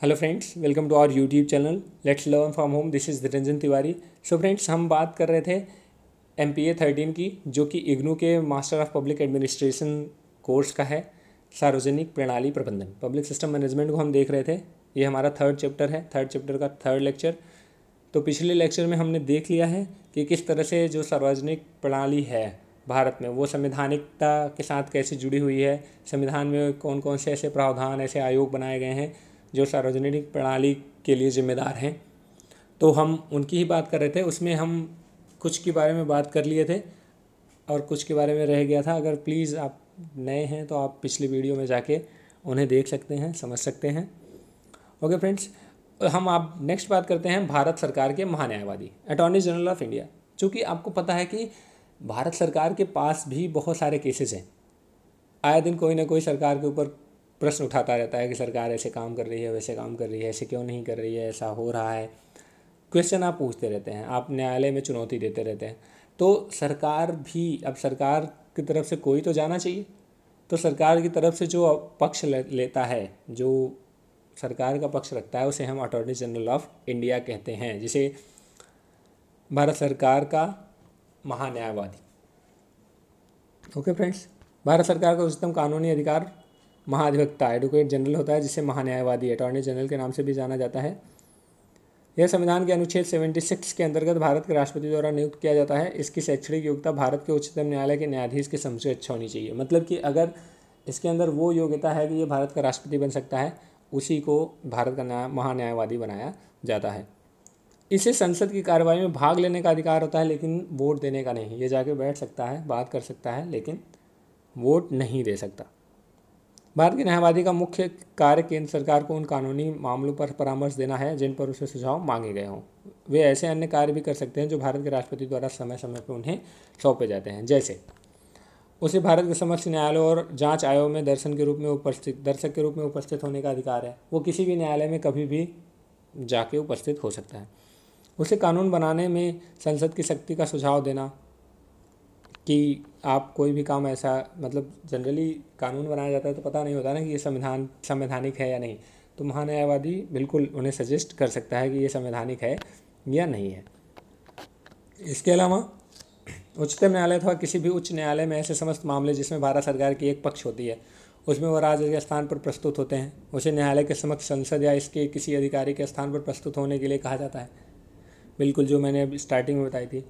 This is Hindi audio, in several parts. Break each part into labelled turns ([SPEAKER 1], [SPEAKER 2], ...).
[SPEAKER 1] Hello friends, welcome to our YouTube channel let's learn from home. This is Niranjan Tiwari. So friends, हम बात कर रहे थे MPA 13 की, जो कि इग्नू के master of public administration course का है। सार्वजनिक प्रणाली प्रबंधन, पब्लिक सिस्टम मैनेजमेंट को हम देख रहे थे। ये हमारा थर्ड चैप्टर है, थर्ड चैप्टर का थर्ड लेक्चर। तो पिछले लेक्चर में हमने देख लिया है कि किस तरह से जो सार्वजनिक प्रणाली है भारत में, वो संवैधानिकता के साथ कैसे जुड़ी हुई है। संविधान में कौन कौन से ऐसे प्रावधान, ऐसे आयोग बनाए गए हैं जो सार्वजनिक प्रणाली के लिए जिम्मेदार हैं। तो हम उनकी ही बात कर रहे थे। उसमें हम कुछ के बारे में बात कर लिए थे और कुछ के बारे में रह गया था। अगर प्लीज़ आप नए हैं तो आप पिछली वीडियो में जाके उन्हें देख सकते हैं, समझ सकते हैं। ओके फ्रेंड्स, हम आप नेक्स्ट बात करते हैं भारत सरकार के महान्यायवादी, अटॉर्नी जनरल ऑफ इंडिया। चूँकि आपको पता है कि भारत सरकार के पास भी बहुत सारे केसेस हैं। आए दिन कोई ना कोई सरकार के ऊपर प्रश्न उठाता रहता है कि सरकार ऐसे काम कर रही है, वैसे काम कर रही है, ऐसे क्यों नहीं कर रही है, ऐसा हो रहा है। क्वेश्चन आप पूछते रहते हैं, आप न्यायालय में चुनौती देते रहते हैं। तो सरकार भी, अब सरकार की तरफ से कोई तो जाना चाहिए। तो सरकार की तरफ से जो पक्ष लेता है, जो सरकार का पक्ष रखता है, उसे हम अटॉर्नी जनरल ऑफ इंडिया कहते हैं, जिसे भारत सरकार का महान्यायवादी। ओके फ्रेंड्स, भारत सरकार का उच्चतम कानूनी अधिकार महाधिवक्ता, एडवोकेट जनरल होता है, जिसे महान्यायवादी, अटॉर्नी जनरल के नाम से भी जाना जाता है। यह संविधान के अनुच्छेद 76 के अंतर्गत भारत के राष्ट्रपति द्वारा नियुक्त किया जाता है। इसकी शैक्षणिक योग्यता भारत के उच्चतम न्यायालय के न्यायाधीश के समझ अच्छा होनी चाहिए। मतलब कि अगर इसके अंदर वो योग्यता है कि ये भारत का राष्ट्रपति बन सकता है, उसी को भारत का महान्यायवादी बनाया जाता है। इसे संसद की कार्रवाई में भाग लेने का अधिकार होता है, लेकिन वोट देने का नहीं। ये जाके बैठ सकता है, बात कर सकता है, लेकिन वोट नहीं दे सकता। भारत के न्यायवादी का मुख्य कार्य केंद्र सरकार को उन कानूनी मामलों पर परामर्श देना है जिन पर उसे सुझाव मांगे गए हों। वे ऐसे अन्य कार्य भी कर सकते हैं जो भारत के राष्ट्रपति द्वारा समय समय पर उन्हें सौंपे जाते हैं। जैसे उसे भारत के समक्ष न्यायालय और जांच आयोग में दर्शक के रूप में उपस्थित होने का अधिकार है। वो किसी भी न्यायालय में कभी भी जाके उपस्थित हो सकता है। उसे कानून बनाने में संसद की शक्ति का सुझाव देना कि आप कोई भी काम ऐसा, मतलब जनरली कानून बनाया जाता है तो पता नहीं होता ना कि ये संवैधानिक है या नहीं। तो महान्यायवादी बिल्कुल उन्हें सजेस्ट कर सकता है कि ये संवैधानिक है या नहीं है। इसके अलावा उच्चतम न्यायालय अथवा किसी भी उच्च न्यायालय में ऐसे समस्त मामले जिसमें भारत सरकार की एक पक्ष होती है, उसमें वह राज्य के स्थान पर प्रस्तुत होते हैं। उसे न्यायालय के समक्ष संसद या इसके किसी अधिकारी के स्थान पर प्रस्तुत होने के लिए कहा जाता है। बिल्कुल जो मैंने अभी स्टार्टिंग में बताई थी।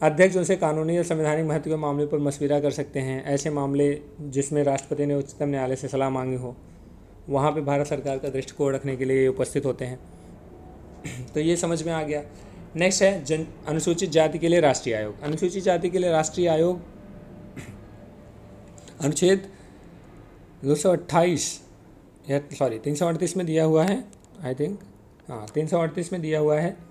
[SPEAKER 1] अध्यक्ष उनसे कानूनी और संवैधानिक महत्व के मामले पर मशविरा कर सकते हैं। ऐसे मामले जिसमें राष्ट्रपति ने उच्चतम न्यायालय से सलाह मांगी हो, वहाँ पे भारत सरकार का दृष्टिकोण रखने के लिए उपस्थित होते हैं। तो ये समझ में आ गया। नेक्स्ट है अनुसूचित जाति के लिए राष्ट्रीय आयोग। अनुसूचित जाति के लिए राष्ट्रीय आयोग अनुच्छेद 338 में दिया हुआ है। आई थिंक 338 में दिया हुआ है।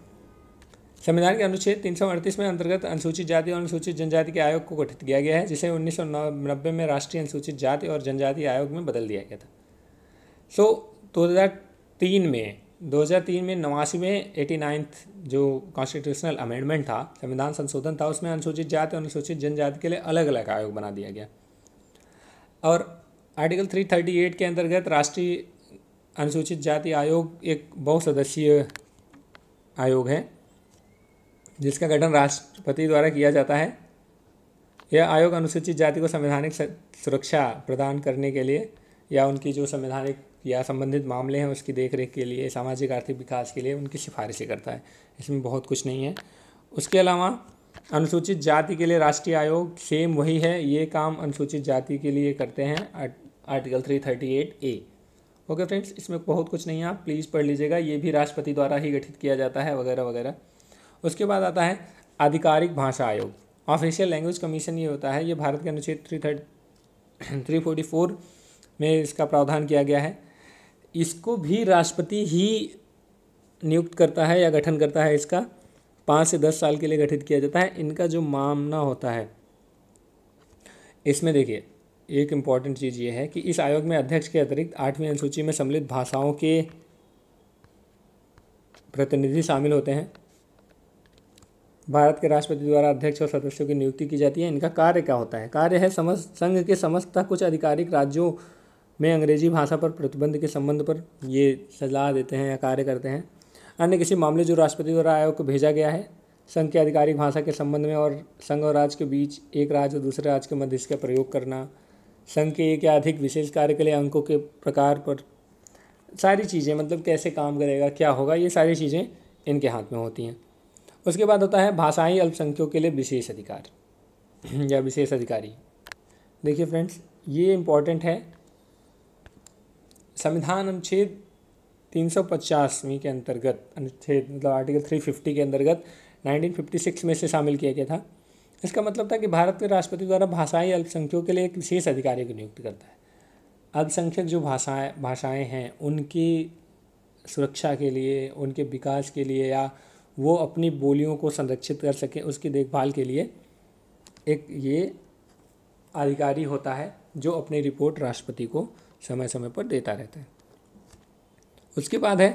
[SPEAKER 1] संविधान के अनुच्छेद 338 में अंतर्गत अनुसूचित जाति और अनुसूचित जनजाति के आयोग को गठित किया गया है, जिसे 1990 में राष्ट्रीय अनुसूचित जाति और जनजाति आयोग में बदल दिया गया था। 2003 में 89वें 89th जो कॉन्स्टिट्यूशनल अमेंडमेंट था, संविधान संशोधन था, उसमें अनुसूचित जाति और अनुसूचित जनजाति के लिए अलग अलग आयोग बना दिया गया। और आर्टिकल 338 के अंतर्गत राष्ट्रीय अनुसूचित जाति आयोग एक बहुसदस्यीय आयोग है, जिसका गठन राष्ट्रपति द्वारा किया जाता है। यह आयोग अनुसूचित जाति को संवैधानिक सुरक्षा प्रदान करने के लिए या उनकी जो संवैधानिक या संबंधित मामले हैं उसकी देखरेख के लिए, सामाजिक आर्थिक विकास के लिए उनकी सिफारिशें करता है। इसमें बहुत कुछ नहीं है। उसके अलावा अनुसूचित जाति के लिए राष्ट्रीय आयोग सेम वही है, ये काम अनुसूचित जाति के लिए करते हैं, आर्टिकल 338A। ओके फ्रेंड्स, इसमें बहुत कुछ नहीं है, आप प्लीज़ पढ़ लीजिएगा। ये भी राष्ट्रपति द्वारा ही गठित किया जाता है, वगैरह वगैरह। उसके बाद आता है आधिकारिक भाषा आयोग, ऑफिशियल लैंग्वेज कमीशन। ये होता है, ये भारत के अनुच्छेद 344 में इसका प्रावधान किया गया है। इसको भी राष्ट्रपति ही नियुक्त करता है या गठन करता है। इसका 5 से 10 साल के लिए गठित किया जाता है। इनका जो मामला होता है, इसमें देखिए एक इम्पॉर्टेंट चीज़ ये है कि इस आयोग में अध्यक्ष के अतिरिक्त 8वीं अनुसूची में सम्मिलित भाषाओं के प्रतिनिधि शामिल होते हैं। भारत के राष्ट्रपति द्वारा अध्यक्ष और सदस्यों की नियुक्ति की जाती है। इनका कार्य क्या होता है? कार्य है संघ के समस्त कुछ आधिकारिक राज्यों में अंग्रेजी भाषा पर प्रतिबंध के संबंध पर ये सलाह देते हैं या कार्य करते हैं। अन्य किसी मामले जो राष्ट्रपति द्वारा आयोग को भेजा गया है संघ की आधिकारिक भाषा के संबंध में, और संघ और राज्य के बीच एक राज्य और दूसरे राज्य के मध्य इसका प्रयोग करना, संघ के एक या अधिक विशेष कार्य के लिए अंकों के प्रकार पर, सारी चीज़ें मतलब कैसे काम करेगा, क्या होगा, ये सारी चीज़ें इनके हाथ में होती हैं। उसके बाद होता है भाषाई अल्पसंख्यकों के लिए विशेष अधिकार या विशेष अधिकारी। देखिए फ्रेंड्स, ये इम्पॉर्टेंट है। संविधान अनुच्छेद 350वीं के अंतर्गत, अनुच्छेद मतलब आर्टिकल 350 के अंतर्गत 1956 में से शामिल किया गया था। इसका मतलब था कि भारत के राष्ट्रपति द्वारा भाषाई अल्पसंख्यकों के लिए एक विशेष अधिकारी की नियुक्ति करता है। अल्पसंख्यक जो भाषाएं हैं उनकी सुरक्षा के लिए, उनके विकास के लिए, या वो अपनी बोलियों को संरक्षित कर सकें उसकी देखभाल के लिए एक ये अधिकारी होता है जो अपनी रिपोर्ट राष्ट्रपति को समय समय पर देता रहता है। उसके बाद है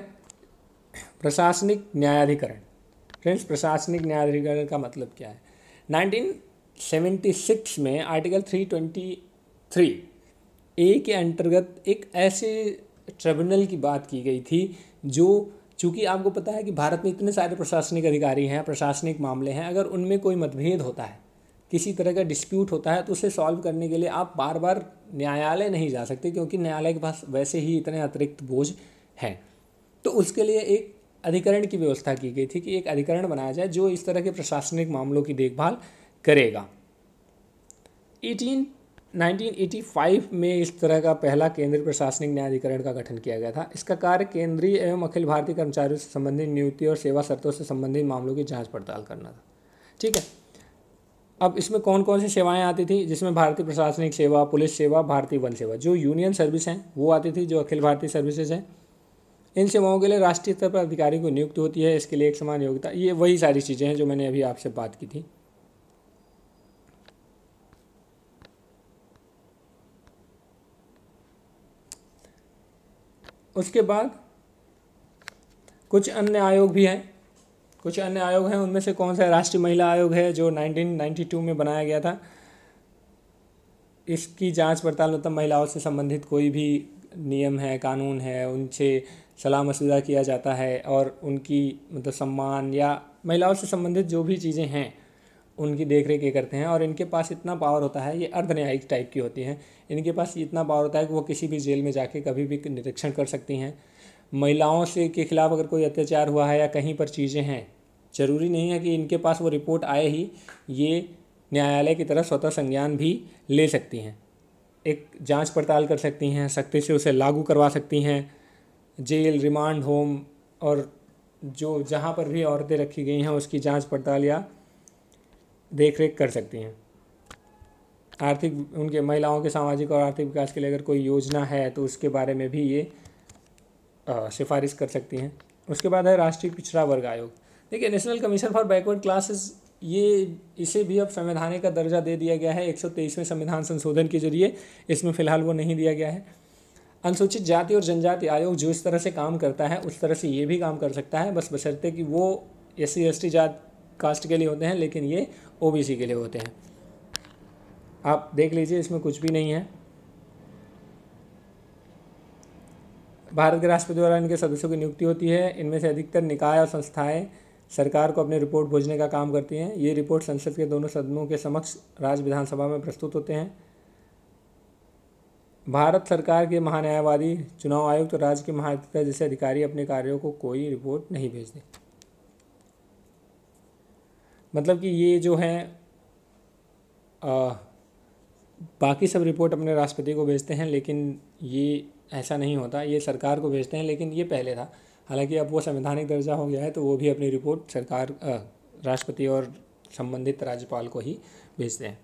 [SPEAKER 1] प्रशासनिक न्यायाधिकरण। फ्रेंड्स, प्रशासनिक न्यायाधिकरण का मतलब क्या है? 1976 में आर्टिकल 323 ए के अंतर्गत एक ऐसे ट्रिब्यूनल की बात की गई थी जो, चूँकि आपको पता है कि भारत में इतने सारे प्रशासनिक अधिकारी हैं, प्रशासनिक मामले हैं, अगर उनमें कोई मतभेद होता है, किसी तरह का डिस्प्यूट होता है, तो उसे सॉल्व करने के लिए आप बार बार न्यायालय नहीं जा सकते, क्योंकि न्यायालय के पास वैसे ही इतने अतिरिक्त बोझ हैं। तो उसके लिए एक अधिकरण की व्यवस्था की गई थी कि एक अधिकरण बनाया जाए जो इस तरह के प्रशासनिक मामलों की देखभाल करेगा। 1985 में इस तरह का पहला केंद्रीय प्रशासनिक न्यायाधिकरण का गठन किया गया था। इसका कार्य केंद्रीय एवं अखिल भारतीय कर्मचारियों से संबंधित नियुक्ति और सेवा शर्तों से संबंधित मामलों की जांच पड़ताल करना था। ठीक है, अब इसमें कौन कौन सी सेवाएं आती थी? जिसमें भारतीय प्रशासनिक सेवा, पुलिस सेवा, भारतीय वन सेवा, जो यूनियन सर्विस हैं वो आती थी, जो अखिल भारतीय सर्विसेज हैं। इन सेवाओं के लिए राष्ट्रीय स्तर पर अधिकारी को नियुक्त होती है। इसके लिए एक समान योग्यता, ये वही सारी चीज़ें हैं जो मैंने अभी आपसे बात की थी। उसके बाद कुछ अन्य आयोग भी हैं। कुछ अन्य आयोग हैं, उनमें से कौन सा? राष्ट्रीय महिला आयोग है जो 1992 में बनाया गया था। इसकी जांच पड़ताल मतलब महिलाओं से संबंधित कोई भी नियम है, कानून है, उनसे सलाह मशविरा किया जाता है और उनकी मतलब सम्मान या महिलाओं से संबंधित जो भी चीज़ें हैं उनकी देखरेख ये करते हैं। और इनके पास इतना पावर होता है, ये अर्ध न्यायिक टाइप की होती हैं, इनके पास इतना पावर होता है कि वो किसी भी जेल में जाके कभी भी निरीक्षण कर सकती हैं। महिलाओं से के खिलाफ अगर कोई अत्याचार हुआ है या कहीं पर चीज़ें हैं, ज़रूरी नहीं है कि इनके पास वो रिपोर्ट आए ही, ये न्यायालय की तरफ स्वतः संज्ञान भी ले सकती हैं, एक जांच पड़ताल कर सकती हैं, सख्ती से उसे लागू करवा सकती हैं। जेल, रिमांड होम और जो जहाँ पर भी औरतें रखी गई हैं उसकी जांच पड़ताल या देखरेख कर सकती हैं। आर्थिक, उनके महिलाओं के सामाजिक और आर्थिक विकास के लिए अगर कोई योजना है तो उसके बारे में भी ये सिफारिश कर सकती हैं। उसके बाद है राष्ट्रीय पिछड़ा वर्ग आयोग। देखिए, national commission for backward classes, ये इसे भी अब संवैधानिक का दर्जा दे दिया गया है 123वें संविधान संशोधन के जरिए। इसमें फ़िलहाल वो नहीं दिया गया है। अनुसूचित जाति और जनजाति आयोग जो इस तरह से काम करता है उस तरह से ये भी काम कर सकता है, बस बशर्ते कि वो SC ST जात कास्ट के लिए होते हैं, लेकिन ये OBC के लिए होते हैं। आप देख लीजिए, इसमें कुछ भी नहीं है। भारत के राष्ट्रपति द्वारा इनके सदस्यों की नियुक्ति होती है। इनमें से अधिकतर निकाय और संस्थाएं सरकार को अपनी रिपोर्ट भेजने का काम करती हैं। ये रिपोर्ट संसद के दोनों सदनों के समक्ष राज्य विधानसभा में प्रस्तुत होते हैं। भारत सरकार के महान्यायवादी, चुनाव आयुक्त और राज्य के महाधिवक्ता जैसे अधिकारी अपने कार्यों को कोई रिपोर्ट नहीं भेजते। मतलब कि ये जो है बाकी सब रिपोर्ट अपने राष्ट्रपति को भेजते हैं, लेकिन ये ऐसा नहीं होता, ये सरकार को भेजते हैं। लेकिन ये पहले था, हालांकि अब वो संवैधानिक दर्जा हो गया है तो वो भी अपनी रिपोर्ट सरकार, राष्ट्रपति और संबंधित राज्यपाल को ही भेजते हैं।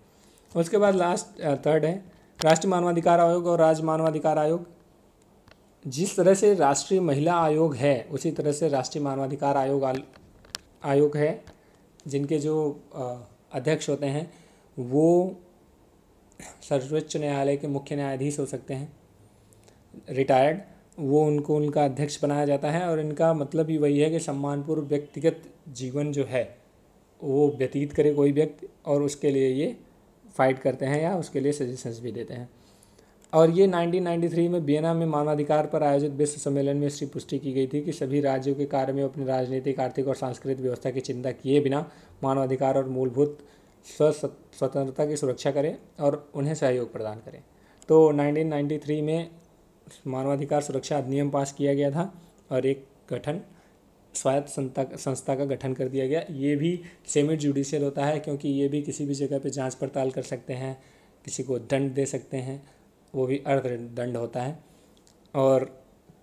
[SPEAKER 1] उसके बाद लास्ट थर्ड है राष्ट्रीय मानवाधिकार आयोग और राज्य मानवाधिकार आयोग। जिस तरह से राष्ट्रीय महिला आयोग है उसी तरह से राष्ट्रीय मानवाधिकार आयोग है, जिनके जो अध्यक्ष होते हैं वो सर्वोच्च न्यायालय के मुख्य न्यायाधीश हो सकते हैं, रिटायर्ड, वो उनका अध्यक्ष बनाया जाता है। और इनका मतलब भी वही है कि सम्मानपूर्व व्यक्तिगत जीवन जो है वो व्यतीत करे कोई व्यक्ति, और उसके लिए ये फाइट करते हैं या उसके लिए सजेशंस भी देते हैं। और ये 1993 में वियना में मानवाधिकार पर आयोजित विश्व सम्मेलन में इसकी पुष्टि की गई थी कि सभी राज्यों के कार्य में अपनी राजनीतिक, आर्थिक और सांस्कृतिक व्यवस्था की चिंता किए बिना मानवाधिकार और मूलभूत स्वतंत्रता की सुरक्षा करें और उन्हें सहयोग प्रदान करें। तो 1993 में मानवाधिकार सुरक्षा अधिनियम पास किया गया था और एक स्वायत्त संस्था का गठन कर दिया गया। ये भी सेमी जुडिशियल होता है, क्योंकि ये भी किसी भी जगह पे जांच पड़ताल कर सकते हैं, किसी को दंड दे सकते हैं, वो भी अर्थदंड होता है, और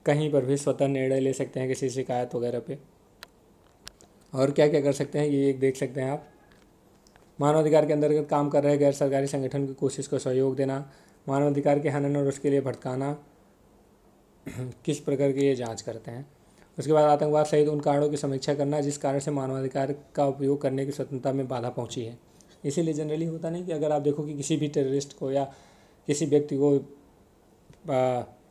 [SPEAKER 1] कहीं पर भी स्वतः निर्णय ले सकते हैं किसी शिकायत वगैरह पे। और क्या क्या कर सकते हैं ये एक देख सकते हैं आप। मानवाधिकार के अंतर्गत काम कर रहे गैर सरकारी संगठन की कोशिश को सहयोग देना, मानवाधिकार के हनन और उसके लिए भटकाना, किस प्रकार की ये जांच करते हैं। उसके बाद आतंकवाद सहित उन कारणों की समीक्षा करना जिस कारण से मानवाधिकार का उपयोग करने की स्वतंत्रता में बाधा पहुंची है। इसीलिए जनरली होता नहीं कि अगर आप देखो कि किसी भी टेररिस्ट को या किसी व्यक्ति को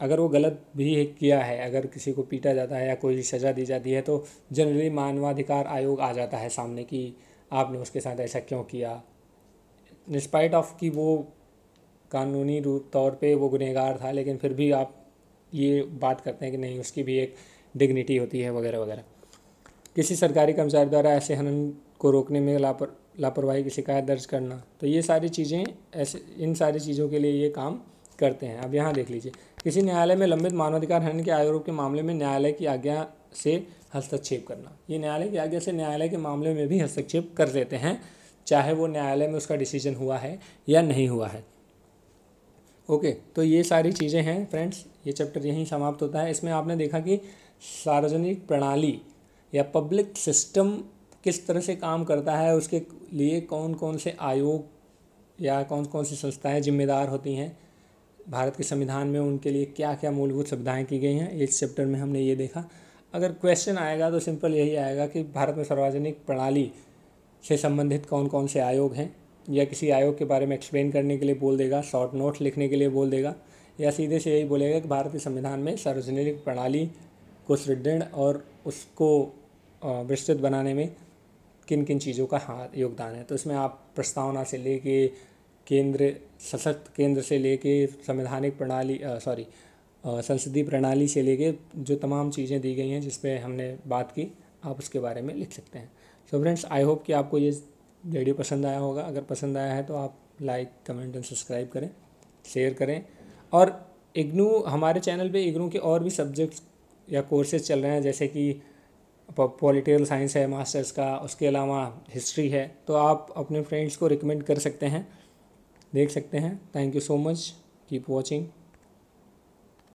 [SPEAKER 1] अगर वो गलत भी किया है, अगर किसी को पीटा जाता है या कोई सज़ा दी जाती है, तो जनरली मानवाधिकार आयोग आ जाता है सामने कि आपने उसके साथ ऐसा क्यों किया, डिस्पाइट ऑफ कि वो कानूनी रूप तौर पे वो गुनहगार था, लेकिन फिर भी आप ये बात करते हैं कि नहीं, उसकी भी एक डिग्निटी होती है वगैरह वगैरह। किसी सरकारी कर्मचारी द्वारा ऐसे हनन को रोकने में लापरवाही की शिकायत दर्ज करना, तो ये सारी चीज़ें ऐसे इन सारी चीज़ों के लिए ये काम करते हैं। अब यहाँ देख लीजिए, किसी न्यायालय में लंबित मानवाधिकार हनन के आरोप के मामले में न्यायालय की आज्ञा से हस्तक्षेप करना। ये न्यायालय की आज्ञा से न्यायालय के मामले में भी हस्तक्षेप कर देते हैं, चाहे वो न्यायालय में उसका डिसीजन हुआ है या नहीं हुआ है। ओके, तो ये सारी चीज़ें हैं फ्रेंड्स, ये चैप्टर यहीं समाप्त होता है। इसमें आपने देखा कि सार्वजनिक प्रणाली या पब्लिक सिस्टम किस तरह से काम करता है, उसके लिए कौन कौन से आयोग या कौन कौन सी संस्थाएं जिम्मेदार होती हैं, भारत के संविधान में उनके लिए क्या क्या मूलभूत सुविधाएं की गई हैं, इस चैप्टर में हमने ये देखा। अगर क्वेश्चन आएगा तो सिंपल यही आएगा कि भारत में सार्वजनिक प्रणाली से संबंधित कौन कौन से आयोग हैं, या किसी आयोग के बारे में एक्सप्लेन करने के लिए बोल देगा, शॉर्ट नोट्स लिखने के लिए बोल देगा, या सीधे से यही बोलेगा कि भारत के संविधान में सार्वजनिक प्रणाली को सुदृढ़ और उसको विस्तृत बनाने में किन किन चीज़ों का योगदान है। तो इसमें आप प्रस्तावना से लेके सशक्त केंद्र से लेके संवैधानिक प्रणाली संसदीय प्रणाली से लेके जो तमाम चीज़ें दी गई हैं जिस पे हमने बात की, आप उसके बारे में लिख सकते हैं। सो फ्रेंड्स, आई होप कि आपको ये वीडियो पसंद आया होगा। अगर पसंद आया है तो आप लाइक, कमेंट एंड सब्सक्राइब करें, शेयर करें। और हमारे चैनल पे इग्नू के और भी सब्जेक्ट्स या कोर्सेज चल रहे हैं, जैसे कि पॉलिटिकल साइंस है मास्टर्स का, उसके अलावा हिस्ट्री है, तो आप अपने फ्रेंड्स को रिकमेंड कर सकते हैं, देख सकते हैं। Thank you so much, keep watching.